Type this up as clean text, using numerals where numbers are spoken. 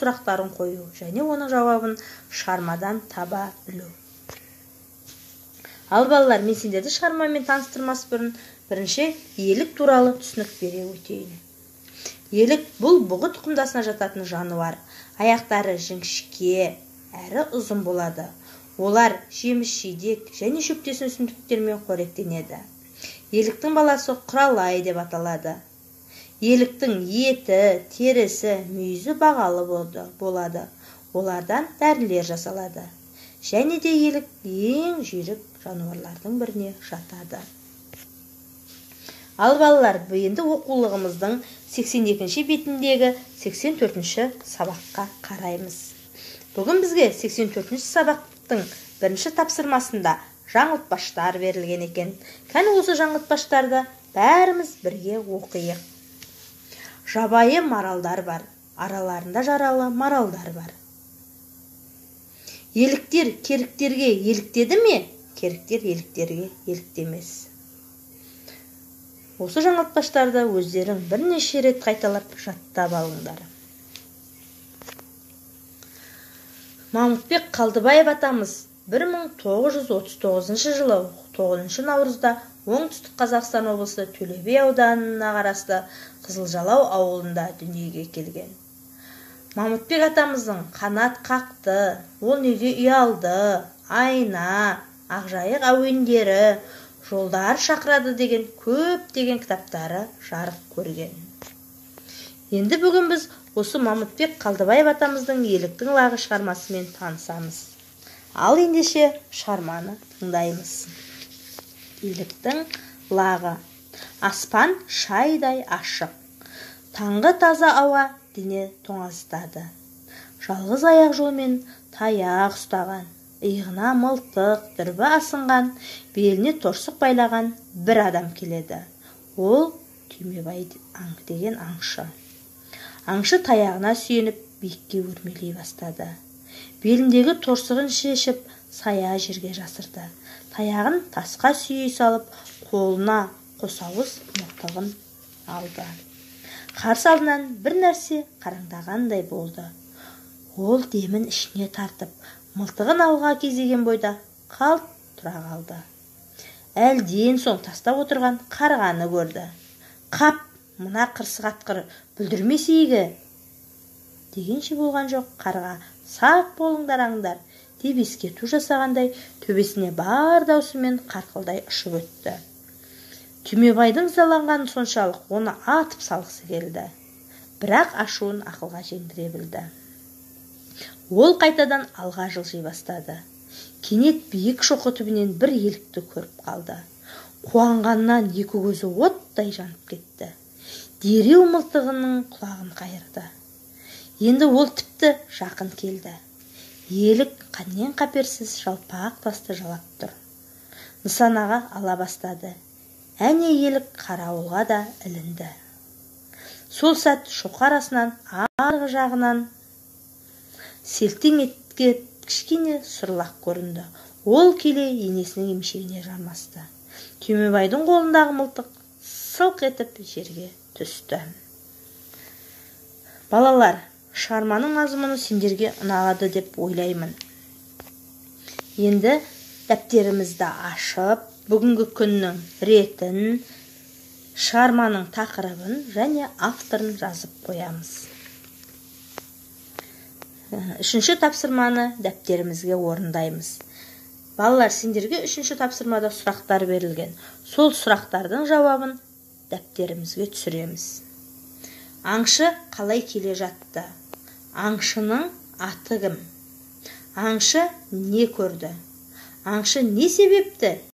сұрақтарын қою және оның жауабын шығармадан таба білу. Ал балалар, мен сендерді шығармамен таныстырмас бұрын бірінші елік туралы түсінік бере өтейін. Елік бұл бұғы тұқымдасына жататын жануар. Аяқтары жіңішке әрі ұзын болады. Олар жеміс-жидек және шөптесін өсімдіктермен қоректенеді. Еліктің баласы құралай деп аталады. Еліктің еті, терісі, мүйізі бағалы болады. Олардан дәрілер жасалады. Және де елік ең жүйрік жануарлардың біріне жатады. Ал балалар, енді оқулығымыздың 82-ші бетіндегі 84-ші сабаққа қараймыз. Бүгін бізге 84-ші сабақтың бірінші тапсырмасында жаңылтпаштар берілген екен. Кәні осы жаңылтпаштарды бәріміз бірге оқиық. Жабайы маралдар бар, араларында жаралы маралдар бар. Еліктер керіктерге еліктеді ме? Керіктер еліктерге еліктемес. Осы жаңылтпаштарды өздерің бірнеше рет қайталап жаттап алыңдар. Мамытбек Қалдыбаев атамыз 1939 жылы 9 наурызда оңтүстік Қазақстан облысы Төле би ауданына қарасты Қызылжалау ауылында дүниеге келген. Мамытбек атамыздың қанат қақты, ол неге ұялды, айна, ақжайық әуендері, жолдар шақырады деген көптеген кітаптары жарық көрген. Енді бүгін біз осы Мамытбек Қалдыбаев атамыздың еліктің лағы шығармасымен танысамыз. Ал ендеше шығарманы тыңдаймыз. Еліктің лағы. Аспан шайдай ашық. Таңғы таза ауа дене тоңазытады. Жалғыз аяқ жолмен таяқ ұстаған, иығына мылтық, дүрбі асынған, беліне торсық байлаған бір адам келеді. Ол Түймебай деген аңшы. Аңшы таяғына сүйеніп биікке өрмелей бастады. Беліндегі торсығын шешіп, сая жерге жасырды. Таяғын тасқа сүйей салып, қолына қосауыз мылтығын алды. Қарсы алдынан бір нәрсе қараңдағандай болды. Ол демін ішіне тартып, мылтығын алға кезеген бойда қалт тұра қалды. Әлден соң тастап отырған қарғаны көрді. Қап, мына қырсық атқыр, бүлдірмесейгі дегенше болған жоқ. Қарға сақ болыңдар аңдар деп ескерту жасағандай төбесіне бар даусымен қарқылдай ұшып өтті. Түймебайдың ызаланғаны соншалық оны атып салғысы келді. Бірақ ашуын ақылға жеңдіре білді. Ол қайтадан алға жылжи бастады. Кенет биік шоқы түбінен бір елікті көріп қалды. Қуанғаннан екі көзі оттай жанып кетті. Дереу мылтығының құлағын қайырды. Енді ол тіпті жақын келді. Елік қаннен қаперсіз жалпақ тасты жалап тұр. Нысанаға ала бастады. Әне елік қарауылға да ілінді. Сол сәт шоқы арасынан арғы жағынан селтең еткен кішкене сұрлақ көрінді. Ол келе енесінің емшегіне жармасты. Түймебайдың қолындағы мылтық сылқ етіп жерге түсті. Балалар, шығарманың мазмұны сендерге ұнады деп ойлаймын. Енді дәптерімізді ашып, бүгінгі күннің ретін, шығарманың тақырыбын және авторын жазып қоямыз. Үшінші тапсырманы дәптерімізге орындаймыз. Балалар, сендерге үшінші тапсырмада сұрақтар берілген. Сол сұрақтардың жауабын дәптерімізге түсіреміз. Аңшы қалай келе жатты? Аңшының аты кім? Аңшы не көрді? Аңшы не себепті